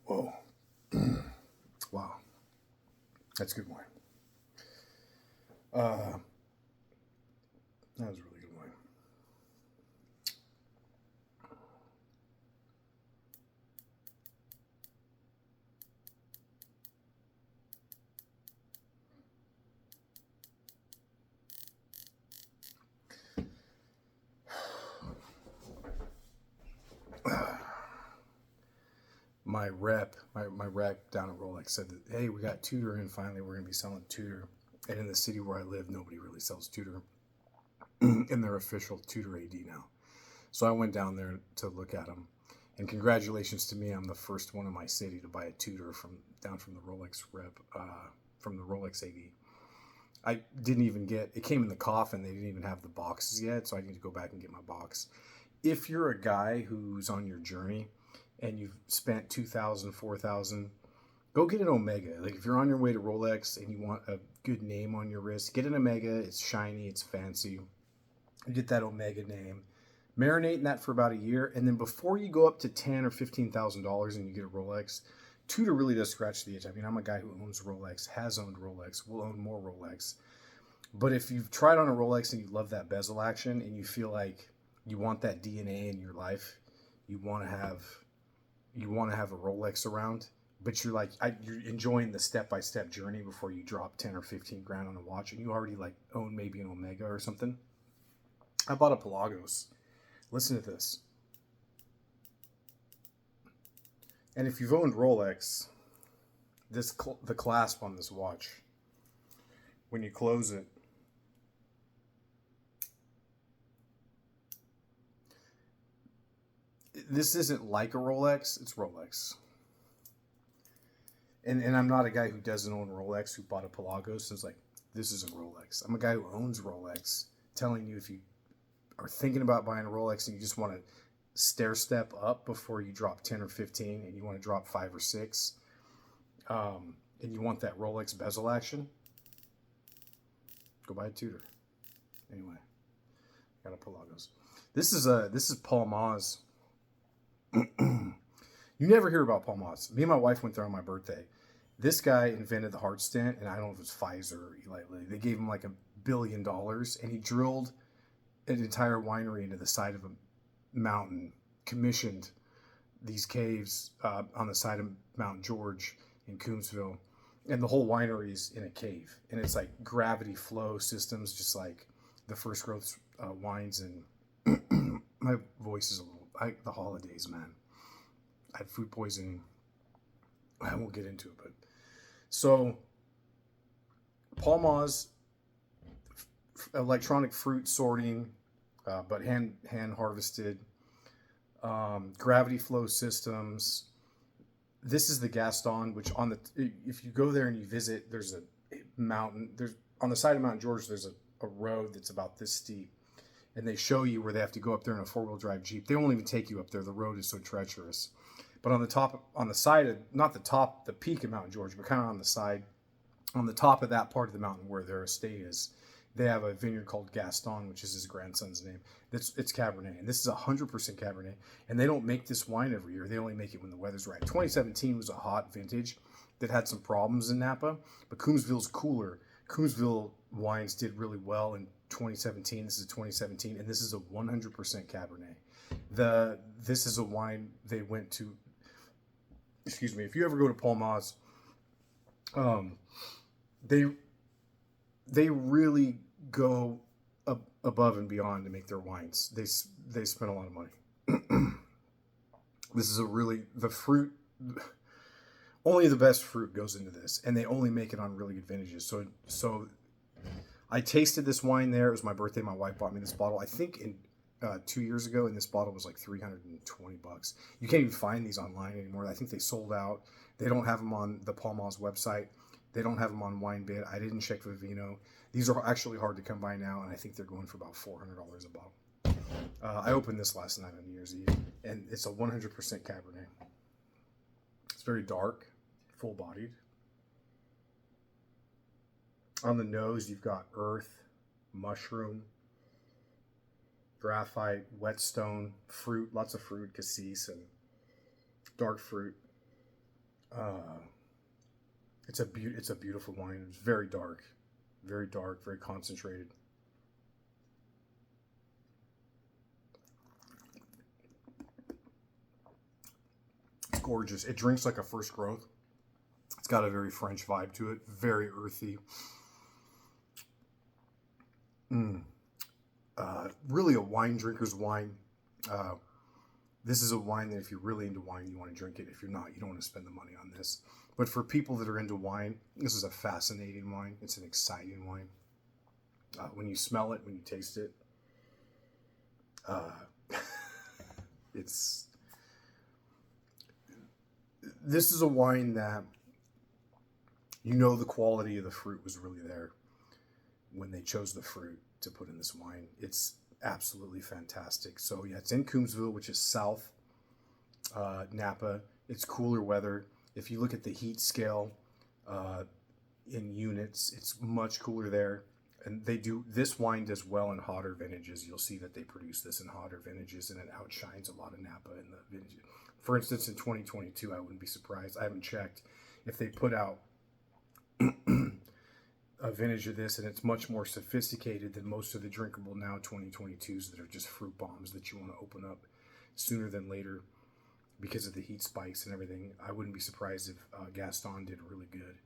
Whoa. Wow. That's good wine. That was really good wine. My rep down at Rolex said that, hey, we got Tudor in finally. We're going to be selling Tudor. And in the city where I live, nobody really sells Tudor. And they're official Tudor AD now. So I went down there to look at them. And congratulations to me, I'm the first one in my city to buy a Tudor down from the Rolex rep, from the Rolex AD. I didn't even get, it came in the coffin. They didn't even have the boxes yet. So I need to go back and get my box. If you're a guy who's on your journey and you've spent $2,000, $4,000, go get an Omega. Like if you're on your way to Rolex and you want a good name on your wrist, get an Omega. It's shiny, it's fancy. You get that Omega name, marinate in that for about a year, and then before you go up to $10,000 or $15,000 and you get a Rolex, Tudor really does scratch the itch. I mean, I'm a guy who owns Rolex, has owned Rolex, will own more Rolex. But if you've tried on a Rolex and you love that bezel action and you feel like you want that DNA in your life, you want to have a Rolex around, but you're like, you're enjoying the step-by-step journey before you drop 10 or 15 grand on a watch, and you already like own maybe an Omega or something. I bought a Palmaz. Listen to this. And if you've owned Rolex, the clasp on this watch, when you close it, this isn't like a Rolex, it's Rolex. And I'm not a guy who doesn't own Rolex, who bought a Palmaz, so it's like, this isn't Rolex. I'm a guy who owns Rolex, telling you if you are thinking about buying a Rolex and you just want to stair step up before you drop 10 or 15 and you want to drop 5 or 6, and you want that Rolex bezel action, go buy a Tudor. Anyway, got a Palmaz. This is Palmaz. You never hear about Palmaz. Me and my wife went there on my birthday. This guy invented the heart stent, and I don't know if it was Pfizer or Eli Lilly. They gave him like $1 billion, and he drilled an entire winery into the side of a mountain, commissioned these caves on the side of Mount George in Coombsville, and the whole winery is in a cave, and it's like gravity flow systems, just like the First Growth wines. And my voice is a little, the holidays, man. I had food poisoning. I won't get into it, but so Palmaz electronic fruit sorting, but hand harvested, gravity flow systems. This is the Gaston, which if you go there and you visit, there's a mountain. There's on the side of Mount George. There's a road that's about this steep, and they show you where they have to go up there in a 4-wheel drive Jeep. They won't even take you up there. The road is so treacherous. But on the side of, not the top, the peak of Mount George, but kind of on the side, on the top of that part of the mountain where their estate is, they have a vineyard called Gaston, which is his grandson's name. It's Cabernet, and this is 100% Cabernet. And they don't make this wine every year. They only make it when the weather's right. 2017 was a hot vintage that had some problems in Napa, but Coombsville's cooler. Coombsville wines did really well in 2017. This is 2017, and this is a 100% Cabernet. This is a wine they went to. Excuse me. If you ever go to Palmaz, they really go above and beyond to make their wines. They spend a lot of money. This is the fruit. Only the best fruit goes into this, and they only make it on really good vintages. So I tasted this wine there. It was my birthday. My wife bought me this bottle, I think in 2 years ago, and this bottle was like $320. You can't even find these online anymore. I think they sold out. They don't have them on the Palmaz website. They don't have them on WineBit. I didn't check Vivino. These are actually hard to come by now, and I think they're going for about $400 a bottle. I opened this last night on New Year's Eve, and it's a 100% Cabernet. It's very dark, full-bodied. On the nose, you've got earth, mushroom, graphite, whetstone, fruit, lots of fruit, cassis, and dark fruit. Uh, it's a beautiful wine. It's very dark, very concentrated. It's gorgeous. It drinks like a first growth. It's got a very French vibe to it. Very earthy. Really a wine drinker's wine. Uh, this is a wine that if you're really into wine, you want to drink it. If you're not, you don't want to spend the money on this. But for people that are into wine, this is a fascinating wine. It's an exciting wine. When you smell it, when you taste it, uh, it's... This is a wine that you know the quality of the fruit was really there when they chose the fruit to put in this wine. It's absolutely fantastic. So yeah, it's in Coombsville, which is south Napa. It's cooler weather. If you look at the heat scale in units, it's much cooler there. And this wine does well in hotter vintages. You'll see that they produce this in hotter vintages, and it outshines a lot of Napa in the vintage. For instance, in 2022, I wouldn't be surprised. I haven't checked if they put out a vintage of this, and it's much more sophisticated than most of the drinkable now 2022s that are just fruit bombs that you want to open up sooner than later because of the heat spikes and everything. I wouldn't be surprised if Gaston did really good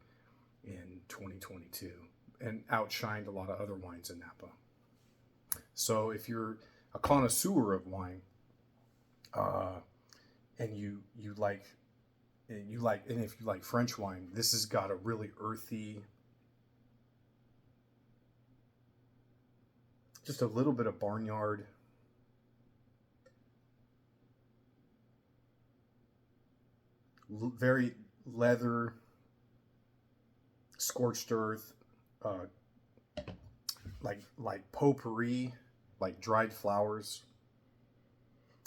in 2022 and outshined a lot of other wines in Napa. So if you're a connoisseur of wine, and if you like French wine, this has got a really earthy, just a little bit of barnyard, very leather, scorched earth, like potpourri, like dried flowers.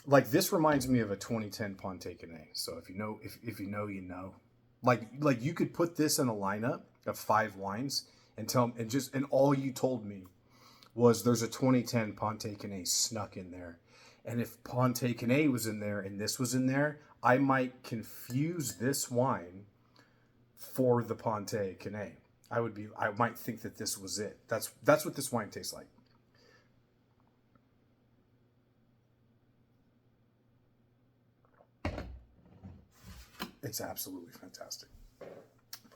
Like this reminds me of a 2010 Ponte Canet. So if you know, you know, you know. Like you could put this in a lineup of 5 wines and all you told me was there's a 2010 Ponte Canet snuck in there. And if Ponte Canet was in there and this was in there, I might confuse this wine for the Ponte Canet. I might think that this was it. That's what this wine tastes like. It's absolutely fantastic.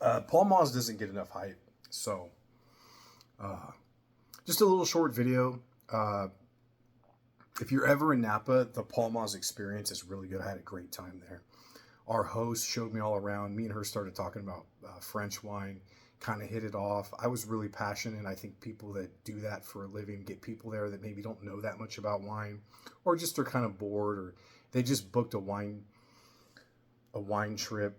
Palmaz doesn't get enough hype, so just a little short video. If you're ever in Napa, the Palmaz experience is really good. I had a great time there. Our host showed me all around. Me and her started talking about French wine, kind of hit it off. I was really passionate. I think people that do that for a living get people there that maybe don't know that much about wine, or just are kind of bored, or they just booked a wine trip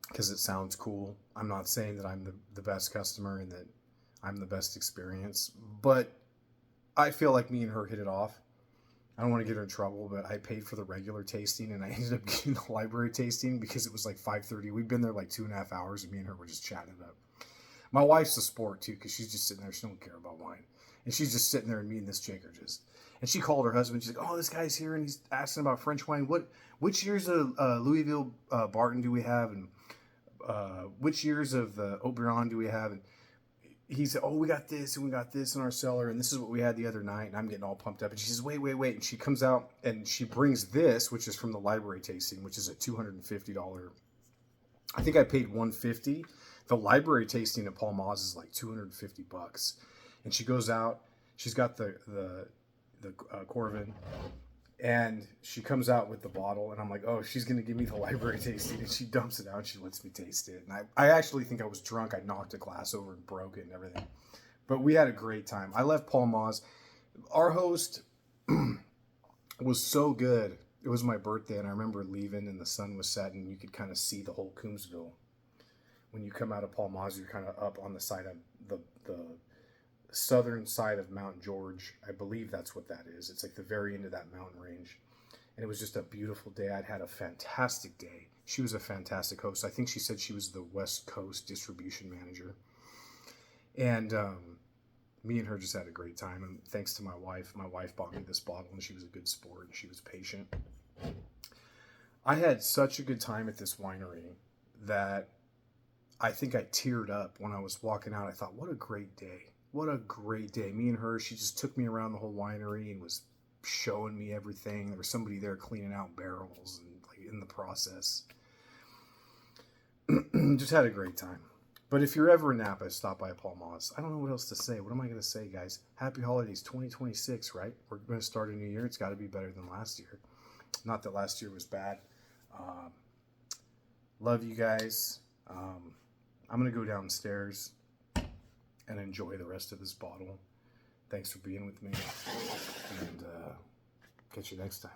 because it sounds cool. I'm not saying that I'm the best customer and that I'm the best experience, but I feel like me and her hit it off. I don't want to get her in trouble, but I paid for the regular tasting and I ended up getting the library tasting because it was like 5:30. We've been there like 2.5 hours and me and her were just chatting it up. My wife's a sport too because she's just sitting there. She don't care about wine. And she's just sitting there and me and this chick are just... And she called her husband. She's like, "Oh, this guy's here and he's asking about French wine. Which years of Louisville Barton do we have? And which years of the Oberon do we have?" And he said, "Oh, we got this and we got this in our cellar. And this is what we had the other night." And I'm getting all pumped up. And she says, wait. And she comes out and she brings this, which is from the library tasting, which is a $250. I think I paid $150. The library tasting at Palmaz is like $250. And she goes out. She's got the Corvin, and she comes out with the bottle, and I'm like, oh, she's gonna give me the library tasting, and she dumps it out and she lets me taste it. And I actually think I was drunk. I knocked a glass over and broke it and everything, but we had a great time. I left Palmaz. Our host was so good. It was my birthday, and I remember leaving and the sun was setting. You could kind of see the whole Coombsville. When you come out of Palmaz, you're kind of up on the side of the southern side of Mount George. I believe that's what that is. It's like the very end of that mountain range. And it was just a beautiful day. I'd had a fantastic day. She was a fantastic host. I think she said she was the West Coast distribution manager. And me and her just had a great time. And thanks to my wife bought me this bottle, and she was a good sport and she was patient. I had such a good time at this winery that I think I teared up when I was walking out. I thought, what a great day. What a great day. Me and her, she just took me around the whole winery and was showing me everything. There was somebody there cleaning out barrels and like in the process. Just had a great time. But if you're ever in Napa, stop by Palmaz. I don't know what else to say. What am I going to say, guys? Happy holidays 2026, right? We're going to start a new year. It's got to be better than last year. Not that last year was bad. Love you guys. I'm going to go downstairs and enjoy the rest of this bottle. Thanks for being with me. And catch you next time.